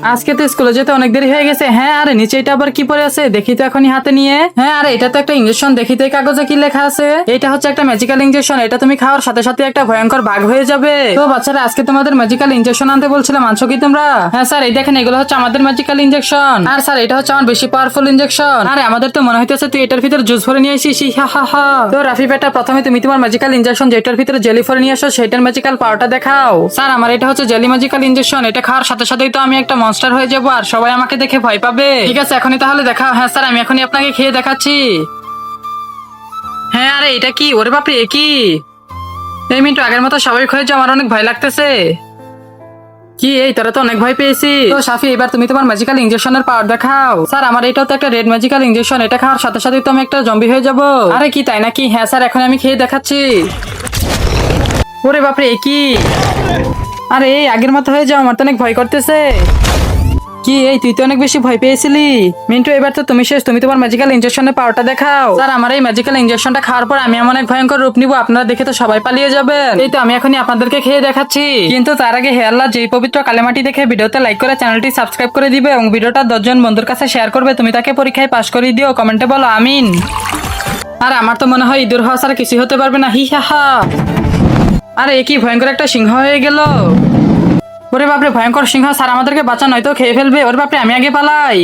আজকে তো স্কুলে যেতে অনেক দেরি হয়ে গেছে। হ্যাঁ, আরে নিচে এটা আবার কি পড়ে আছে দেখি তো এখনই হাতে নিয়ে। হ্যাঁ, আরে এটা তো একটা ইঞ্জেকশন, দেখি তো এই কাগজে কি লেখা আছে। এটা হচ্ছে একটা ম্যাজিক্যাল ইঞ্জেকশন, এটা তুমি খাওয়ার সাথে সাথে একটা ভয়ঙ্কর বাঘ হয়ে যাবে। তো বাচ্চারা, আজকে তোমাদের ম্যাজিক্যাল ইঞ্জেকশন আনতে বলছিলাম, আনছো কি তোমরা? হ্যাঁ স্যার, এই দেখেন এগুলো হচ্ছে আমাদের ম্যাজিক্যাল ইঞ্জেকশন। আর স্যার এটা হচ্ছে আমার বেশি পাওয়ারফুল ইঞ্জেকশন। আরে আমাদের তো মনে হইতেছে তুই এটার ভিতরে জুস ভরে নিয়ে আসিস। হা হা হা। তো রাফি বেটা, প্রথমে তুমি তোমার ম্যাজিক্যাল ইঞ্জেকশন যেটার ভিতরে জেলি ভরে নিয়ে আসো সেটার ম্যাজিক্যাল পাওয়ারটা দেখাও। স্যার আমার এটা হচ্ছে জেলি ম্যাজিক্যাল ইঞ্জেকশন, এটা খাওয়ার সাথে সাথেই তো আমি একটা মনস্টার হয়ে যাবো আর সবাই আমাকে দেখে ভয় পাবে। ঠিক আছে, এখনই তাহলে দেখাও। হ্যাঁ স্যার, আমি এখনই আপনাকে খেয়ে দেখাচ্ছি। হ্যাঁ, আরে এটা কি? ওরে বাপরে, এ কি? এই মিন্টু, আগের মতো স্বাভাবিক হয়ে যাও, আমার অনেক ভয় লাগতেছে। কি এই, তোরা তো অনেক ভয় পেয়েছি। তো সাফি, এবার তুমি তোমার ম্যাজিক্যাল ইনজেকশনের পাওয়ার দেখাও। স্যার আমার এটাও তো একটা রেড ম্যাজিক্যাল ইনজেকশন, এটা খাওয়ার সাথে সাথে তো আমি একটা জম্বি হয়ে যাব। আরে কি, তাই নাকি? হ্যাঁ স্যার, এখন আমি খেয়ে দেখাচ্ছি। ওরে বাপরে, এ কি? আরে এই আগের মতো হয়ে যাও, আমার তো অনেক ভয় করতেছে। কি এই, তুই তো অনেক বেশি ভয় পেয়েছিলি। মিন্টু, এবার তো তুমি শেষ, তুমি তোমার ম্যাজিক্যাল ইনজেকশনের পাওয়ারটা দেখাও। স্যার আমার এই ম্যাজিক্যাল ইনজেকশনটা খাওয়ার পর আমি এমন এক ভয়ঙ্কর রূপ নিব, আপনারা দেখে তো সবাই পালিয়ে যাবেন। এই তো আমি এখনই আপনাদেরকে খেয়ে দেখাচ্ছি। কিন্তু তার আগে হে আল্লাহ, যেই পবিত্র কালেমাটি দেখে ভিডিওতে লাইক করে চ্যানেলটি সাবস্ক্রাইব করে দিবে এবং ভিডিওটা 10 জন বন্ধুর কাছে শেয়ার করবে। তুমি তাকে পরীক্ষায় পাশ করে দিও, কমেন্টে বলো আমিন। আর আমার তো মনে হয় ইঁদুর হওয়া ছাড়া কিছুই হতে পারবে না। হি হা হা। আরে এ কি ভয়ঙ্কর একটা সিংহ হয়ে গেল। ওরে বাপরে, ভয়ঙ্কর সিংহ! স্যার আমাদেরকে বাঁচা, নয়তো খেয়ে ফেলবে। ওরে বাপরে, আমি আগে পালাই।